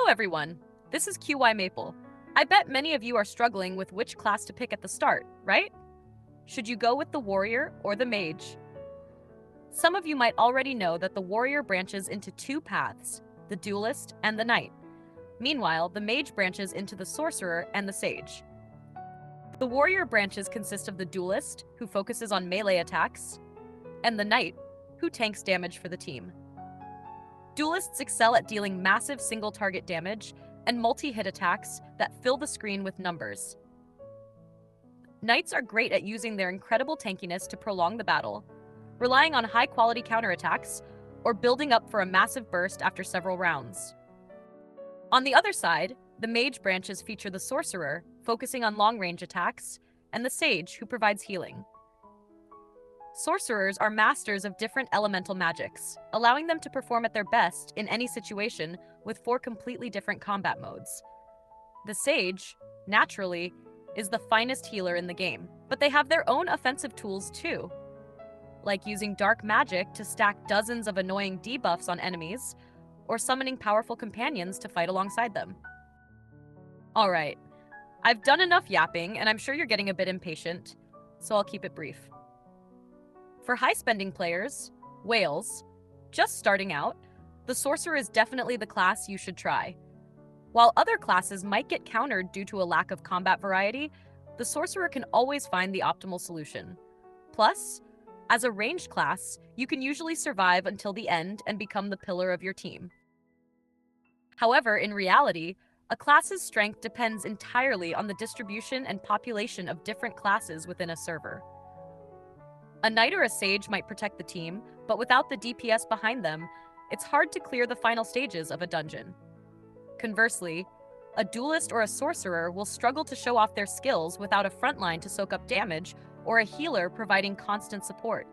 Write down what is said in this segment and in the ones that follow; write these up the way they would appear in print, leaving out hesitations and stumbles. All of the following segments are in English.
Hello everyone, this is QY Maple. I bet many of you are struggling with which class to pick at the start, right? Should you go with the warrior or the mage? Some of you might already know that the warrior branches into two paths, the duelist and the knight. Meanwhile, the mage branches into the sorcerer and the sage. The warrior branches consist of the duelist, who focuses on melee attacks, and the knight, who tanks damage for the team. Duelists excel at dealing massive single-target damage and multi-hit attacks that fill the screen with numbers. Knights are great at using their incredible tankiness to prolong the battle, relying on high-quality counterattacks, or building up for a massive burst after several rounds. On the other side, the mage branches feature the sorcerer, focusing on long-range attacks, and the sage, who provides healing. Sorcerers are masters of different elemental magics, allowing them to perform at their best in any situation with 4 completely different combat modes. The sage, naturally, is the finest healer in the game, but they have their own offensive tools too, like using dark magic to stack dozens of annoying debuffs on enemies, or summoning powerful companions to fight alongside them. Alright, I've done enough yapping, and I'm sure you're getting a bit impatient, so I'll keep it brief. For high-spending players, whales, just starting out, the sorcerer is definitely the class you should try. While other classes might get countered due to a lack of combat variety, the sorcerer can always find the optimal solution. Plus, as a ranged class, you can usually survive until the end and become the pillar of your team. However, in reality, a class's strength depends entirely on the distribution and population of different classes within a server. A knight or a sage might protect the team, but without the DPS behind them, it's hard to clear the final stages of a dungeon. Conversely, a duelist or a sorcerer will struggle to show off their skills without a frontline to soak up damage or a healer providing constant support.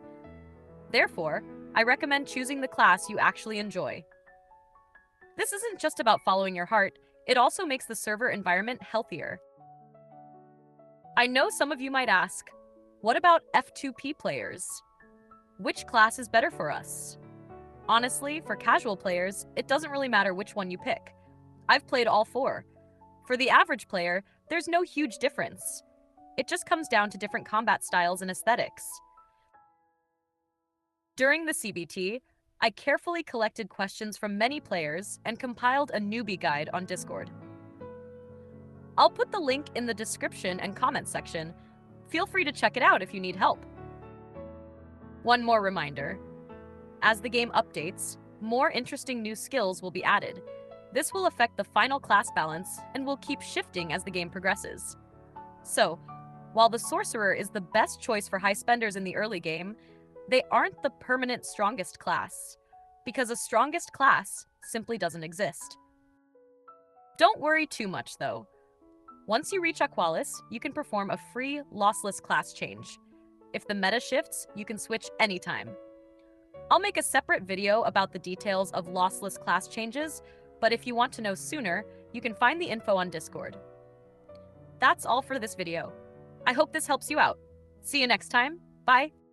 Therefore, I recommend choosing the class you actually enjoy. This isn't just about following your heart, it also makes the server environment healthier. I know some of you might ask, what about F2P players? Which class is better for us? Honestly, for casual players, it doesn't really matter which one you pick. I've played all 4. For the average player, there's no huge difference. It just comes down to different combat styles and aesthetics. During the CBT, I carefully collected questions from many players and compiled a newbie guide on Discord. I'll put the link in the description and comment section. Feel free to check it out if you need help. One more reminder. As the game updates, more interesting new skills will be added. This will affect the final class balance and will keep shifting as the game progresses. So, while the sorcerer is the best choice for high spenders in the early game, they aren't the permanent strongest class, because a strongest class simply doesn't exist. Don't worry too much though. Once you reach Aqualis, you can perform a free, lossless class change. If the meta shifts, you can switch anytime. I'll make a separate video about the details of lossless class changes, but if you want to know sooner, you can find the info on Discord. That's all for this video. I hope this helps you out. See you next time. Bye!